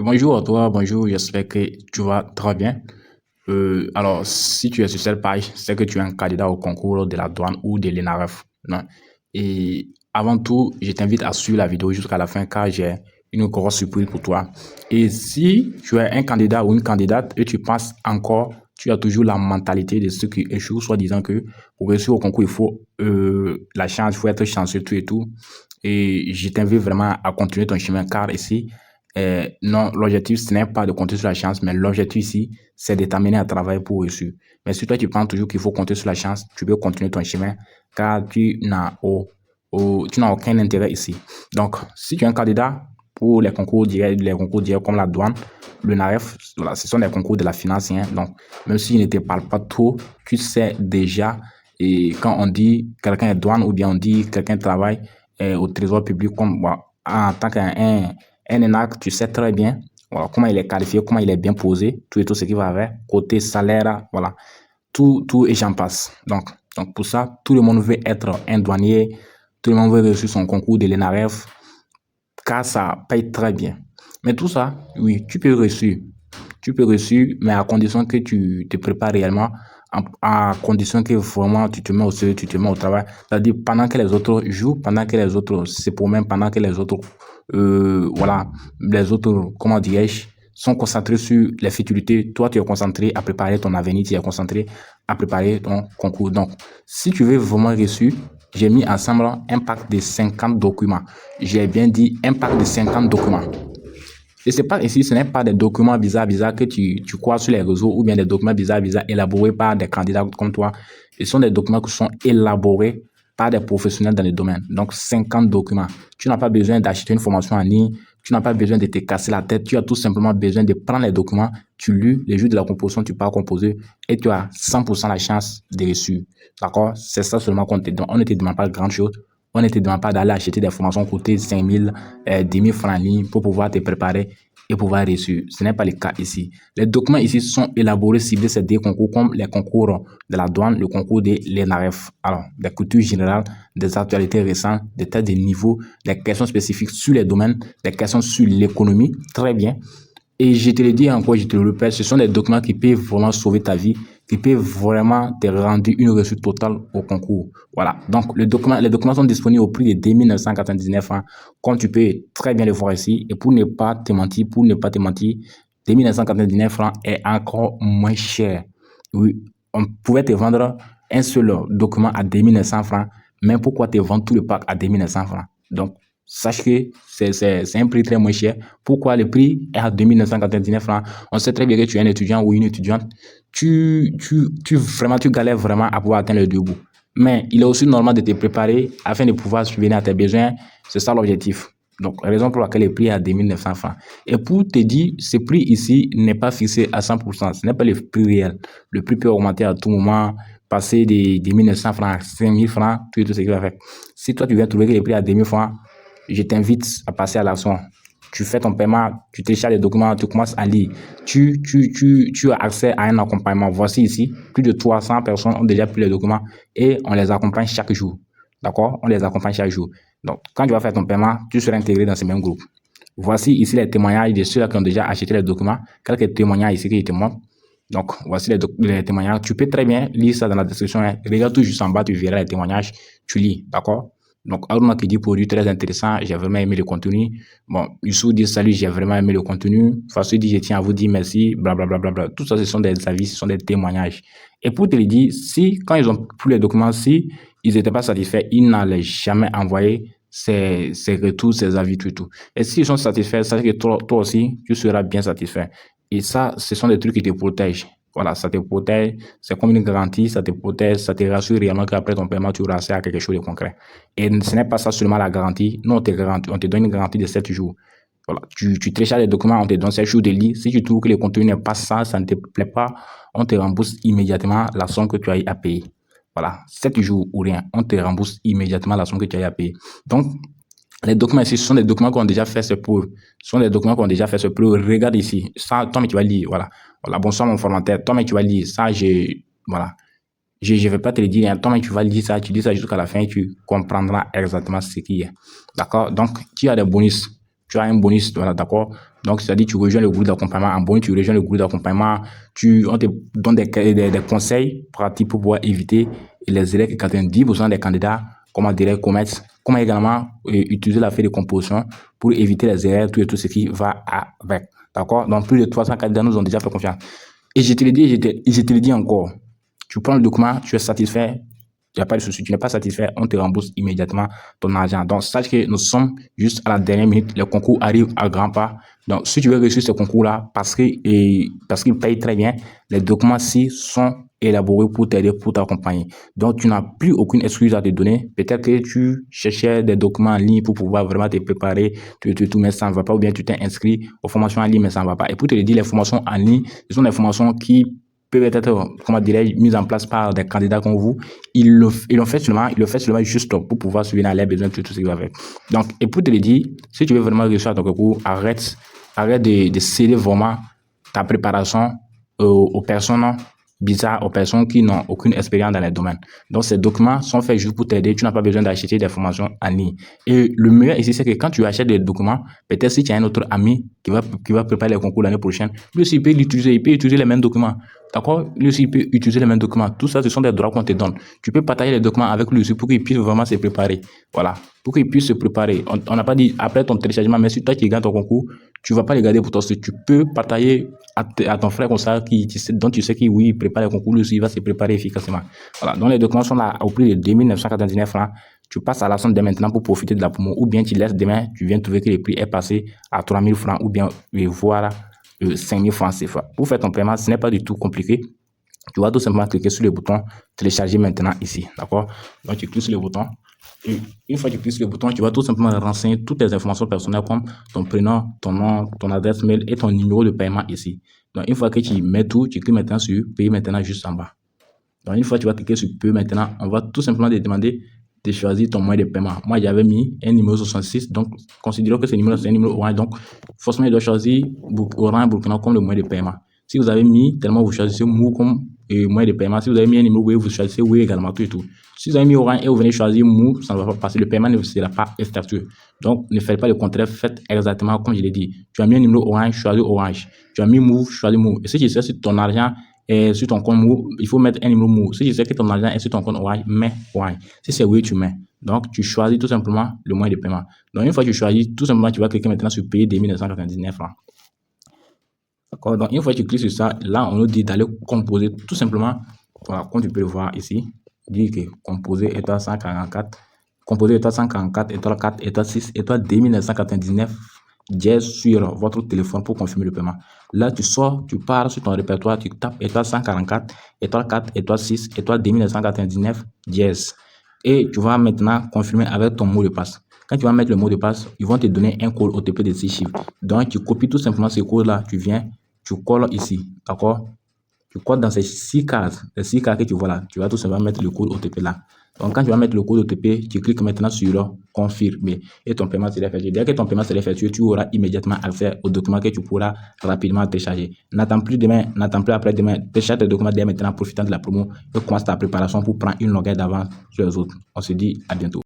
Bonjour à toi, bonjour, j'espère que tu vas très bien. Alors, si tu es sur cette page, c'est que tu es un candidat au concours de la douane ou de l'ENAREF. Non? Et avant tout, je t'invite à suivre la vidéo jusqu'à la fin car j'ai une grosse surprise pour toi. Et si tu es un candidat ou une candidate et tu penses encore, tu as toujours la mentalité de ceux qui échouent, soit disant que pour réussir au concours, il faut la chance, il faut être chanceux, tout et tout. Et je t'invite vraiment à continuer ton chemin car ici, non, l'objectif, ce n'est pas de compter sur la chance, mais l'objectif ici, c'est de t'amener à travailler pour réussir. Mais si toi, tu penses toujours qu'il faut compter sur la chance, tu peux continuer ton chemin, car tu n'as aucun intérêt ici. Donc, si tu es un candidat pour les concours directs comme la douane, le NAREF, voilà, ce sont des concours de la finance. Hein. Donc, même s'ils ne te parlent pas trop, tu sais déjà, et quand on dit quelqu'un est douane ou bien on dit quelqu'un travaille au trésor public comme en tant qu'un un ENAC, tu sais très bien voilà, comment il est qualifié, comment il est bien posé, tout et tout ce qui va avec, côté salaire, voilà, tout et j'en passe. Donc pour ça, tout le monde veut être un douanier, tout le monde veut réussir son concours de l'ENAREF, car ça paye très bien. Mais tout ça, oui, tu peux réussir. Tu peux réussir, mais à condition que tu te prépares réellement, à condition que vraiment tu te mets au sérieux, tu te mets au travail. C'est-à-dire pendant que les autres jouent, pendant que les autres se promènent, pendant que les autres, voilà, les autres, comment dirais-je, sont concentrés sur les futurités. Toi, tu es concentré à préparer ton avenir, tu es concentré à préparer ton concours. Donc, si tu veux vraiment réussir, j'ai mis ensemble un pack de 50 documents. J'ai bien dit un pack de 50 documents. Et c'est pas ici, ce n'est pas des documents bizarres que tu crois sur les réseaux ou bien des documents bizarres élaborés par des candidats comme toi. Ce sont des documents qui sont élaborés par des professionnels dans le domaine. Donc, 50 documents. Tu n'as pas besoin d'acheter une formation en ligne. Tu n'as pas besoin de te casser la tête. Tu as tout simplement besoin de prendre les documents. Tu lis les jours de la composition, tu pars composer et tu as 100% la chance de réussir. D'accord? C'est ça seulement qu'on te demande. On ne te demande pas grand chose. On ne te demande pas d'aller acheter des formations coûtées 5 000, 10 000 francs en ligne pour pouvoir te préparer et pouvoir réussir. Ce n'est pas le cas ici. Les documents ici sont élaborés, ciblés ces deux concours comme les concours de la douane, le concours de l'ENAREF. Alors, des cultures générales, des actualités récentes, des tas de niveaux, des questions spécifiques sur les domaines, des questions sur l'économie. Très bien. Et je te le dis encore, je te le répète, ce sont des documents qui peuvent vraiment sauver ta vie, qui peuvent vraiment te rendre une réussite totale au concours. Voilà. Donc, les documents sont disponibles au prix de 2999 francs, comme tu peux très bien le voir ici. Et pour ne pas te mentir, 2999 francs est encore moins cher. Oui, on pouvait te vendre un seul document à 2900 francs, mais pourquoi te vendre tout le pack à 2900 francs? Donc, sache que c'est un prix très moins cher. Pourquoi le prix est à 2999 francs? On sait très bien que tu es un étudiant ou une étudiante. Tu galères vraiment à pouvoir atteindre le debout. Mais il est aussi normal de te préparer afin de pouvoir subvenir à tes besoins. C'est ça l'objectif. Donc, raison pour laquelle le prix est à 2900 francs. Et pour te dire, ce prix ici n'est pas fixé à 100%. Ce n'est pas le prix réel. Le prix peut augmenter à tout moment, passer de 1900 francs à 5000 francs, tout ce qui va faire. Si toi, tu viens trouver que le prix est à 2000 francs, je t'invite à passer à l'action. Tu fais ton paiement, tu télécharges les documents, tu commences à lire. Tu as accès à un accompagnement. Voici ici, plus de 300 personnes ont déjà pris les documents et on les accompagne chaque jour. D'accord? On les accompagne chaque jour. Donc, quand tu vas faire ton paiement, tu seras intégré dans ce même groupe. Voici ici les témoignages de ceux qui ont déjà acheté les documents. Quelques témoignages ici que je te montre. Donc, voici les témoignages. Tu peux très bien lire ça dans la description. Hein. Regarde tout juste en bas, tu verras les témoignages. Tu lis. D'accord? Donc, Aruna qui dit produit très intéressant, j'ai vraiment aimé le contenu. Bon, Youssou dit salut, j'ai vraiment aimé le contenu. Fassou dit je tiens à vous dire merci, blablabla. Bla, bla, bla. Tout ça, ce sont des avis, ce sont des témoignages. Et pour te le dire, si, quand ils ont pris les documents, si ils n'étaient pas satisfaits, ils n'allaient jamais envoyer ces retours, ces avis, tout et tout. Et s'ils sont satisfaits, ça veut dire que toi aussi, tu seras bien satisfait. Et ça, ce sont des trucs qui te protègent. Voilà, ça te protège, c'est comme une garantie, ça te protège, ça te rassure réellement qu'après ton paiement, tu auras accès à quelque chose de concret. Et ce n'est pas ça seulement la garantie. Nous, on te donne une garantie de 7 jours. Voilà, tu télécharges les documents, on te donne 7 jours de lire. Si tu trouves que le contenu n'est pas ça ne te plaît pas, on te rembourse immédiatement la somme que tu as eu à payer. Voilà, 7 jours ou rien, on te rembourse immédiatement la somme que tu as eu à payer. Donc, les documents ici, ce sont des documents qui ont déjà fait ce preuves. Ce sont des documents qui ont déjà fait ce preuve. Regarde ici. Ça, toi, mais tu vas lire. Voilà. Voilà. Bonsoir, mon formateur. Toi, mais tu vas lire. Ça, voilà. Je ne vais pas te le dire. Hein. Toi, mais tu vas lire ça. Tu lis ça jusqu'à la fin et tu comprendras exactement ce qui est. D'accord? Donc, tu as des bonus. tu as un bonus, voilà, d'accord. Donc, c'est-à-dire tu rejoins le groupe d'accompagnement. En bonus, tu rejoins le groupe d'accompagnement. On te donne des conseils pratiques pour pouvoir éviter les élèves que 90% des candidats, comment dire, commettent. Comment également utiliser la feuille de composition pour éviter les erreurs, tout ce qui va avec. D'accord. Donc, plus de 300 candidats nous ont déjà fait confiance. Et je te le dis, je te le dis encore. Tu prends le document, tu es satisfait, il n'y a pas de souci. Tu n'es pas satisfait, on te rembourse immédiatement ton argent. Donc, sache que nous sommes juste à la dernière minute. Le concours arrive à grands pas. Donc, si tu veux réussir ce concours-là, parce qu'il paye très bien, les documents-ci sont élaborés pour t'aider, pour t'accompagner. Donc, tu n'as plus aucune excuse à te donner. Peut-être que tu cherchais des documents en ligne pour pouvoir vraiment te préparer, tout, mais ça ne va pas. Ou bien tu t'es inscrit aux formations en ligne, mais ça ne va pas. Et pour te le dire, les formations en ligne, ce sont des formations qui peuvent être, comment dirais-je, mises en place par des candidats comme vous. Ils le fait seulement juste pour pouvoir subvenir à leurs besoins, tout ce qui va avec. Donc, et pour te le dire, si tu veux vraiment réussir à ton concours, arrête de céder vraiment ta préparation aux personnes bizarres, aux personnes qui n'ont aucune expérience dans les domaines. Donc, ces documents sont faits juste pour t'aider. Tu n'as pas besoin d'acheter des formations en ligne. Et le meilleur ici, c'est que quand tu achètes des documents, peut-être si tu as un autre ami qui va préparer les concours l'année prochaine, lui aussi, il peut utiliser les mêmes documents. D'accord? Lui aussi, il peut utiliser les mêmes documents. Tout ça, ce sont des droits qu'on te donne. Tu peux partager les documents avec lui aussi pour qu'il puisse vraiment se préparer. Voilà. Pour qu'il puisse se préparer. On n'a pas dit après ton téléchargement, mais si toi qui gagnes ton concours, tu ne vas pas les garder pour toi. Tu peux partager à ton frère comme ça, dont tu sais qu'il oui, il prépare les concours, lui aussi, il va se préparer efficacement. Voilà. Donc, les documents sont là au prix de 2999 francs. Tu passes à la somme dès maintenant pour profiter de la promo. Ou bien tu laisses demain, tu viens trouver que le prix est passé à 3000 francs. Ou bien, voilà. 5 000 francs CFA. Pour faire ton paiement, ce n'est pas du tout compliqué. Tu vas tout simplement cliquer sur le bouton télécharger maintenant ici. D'accord? Donc, tu cliques sur le bouton. Et une fois que tu cliques sur le bouton, tu vas tout simplement renseigner toutes tes informations personnelles comme ton prénom, ton nom, ton adresse mail et ton numéro de paiement ici. Donc, une fois que tu mets tout, tu cliques maintenant sur payer maintenant juste en bas. Donc, une fois que tu vas cliquer sur payer maintenant, on va tout simplement te demander de choisir ton moyen de paiement. Moi, j'avais mis un numéro 66, donc considérons que ce numéro, c'est un numéro Orange, donc forcément, il doit choisir Orange Burkina comme le moyen de paiement. Si vous avez mis tellement, vous choisissez Mou comme moyen de paiement. Si vous avez mis un numéro Wave, vous choisissez Wave également, tout. Si vous avez mis Orange et vous venez choisir Mou, ça ne va pas passer. Le paiement ne sera pas effectué. Donc, ne faites pas le contraire, faites exactement comme je l'ai dit. Tu as mis un numéro Orange, choisis Orange. Tu as mis Mou, choisis Mou. Et si tu sais si ton argent est sur ton compte Mou, il faut mettre un numéro Mou. Si tu sais que ton argent est sur ton compte Orange, mets Orange. Si c'est oui, tu mets. Donc, tu choisis tout simplement le moyen de paiement. Donc, une fois que tu choisis, tout simplement, tu vas cliquer maintenant sur payer 2999 francs. D'accord? Donc, une fois que tu cliques sur ça, là, on nous dit d'aller composer tout simplement. Voilà, comme tu peux le voir ici, dit que composer étoile 144, composer étoile 144, étoile 4, étoile 6, étoile 2999 dièse sur votre téléphone pour confirmer le paiement. Là, tu sors, tu pars sur ton répertoire, tu tapes étoile 144, étoile 4, étoile 6, étoile 2999 dièse. Et tu vas maintenant confirmer avec ton mot de passe. Quand tu vas mettre le mot de passe, ils vont te donner un code OTP de 6 chiffres. Donc, tu copies tout simplement ce code-là, tu viens, tu colles ici, d'accord? Tu colles dans ces 6 cases, les 6 cases que tu vois là, tu vas tout simplement mettre le code OTP là. Donc, quand tu vas mettre le code OTP, tu cliques maintenant sur confirmer et ton paiement sera effectué. Dès que ton paiement sera effectué, tu auras immédiatement accès aux documents que tu pourras rapidement télécharger. N'attends plus demain, n'attends plus après demain. Télécharge tes documents dès maintenant, profitant de la promo et commence ta préparation pour prendre une longueur d'avance sur les autres. On se dit à bientôt.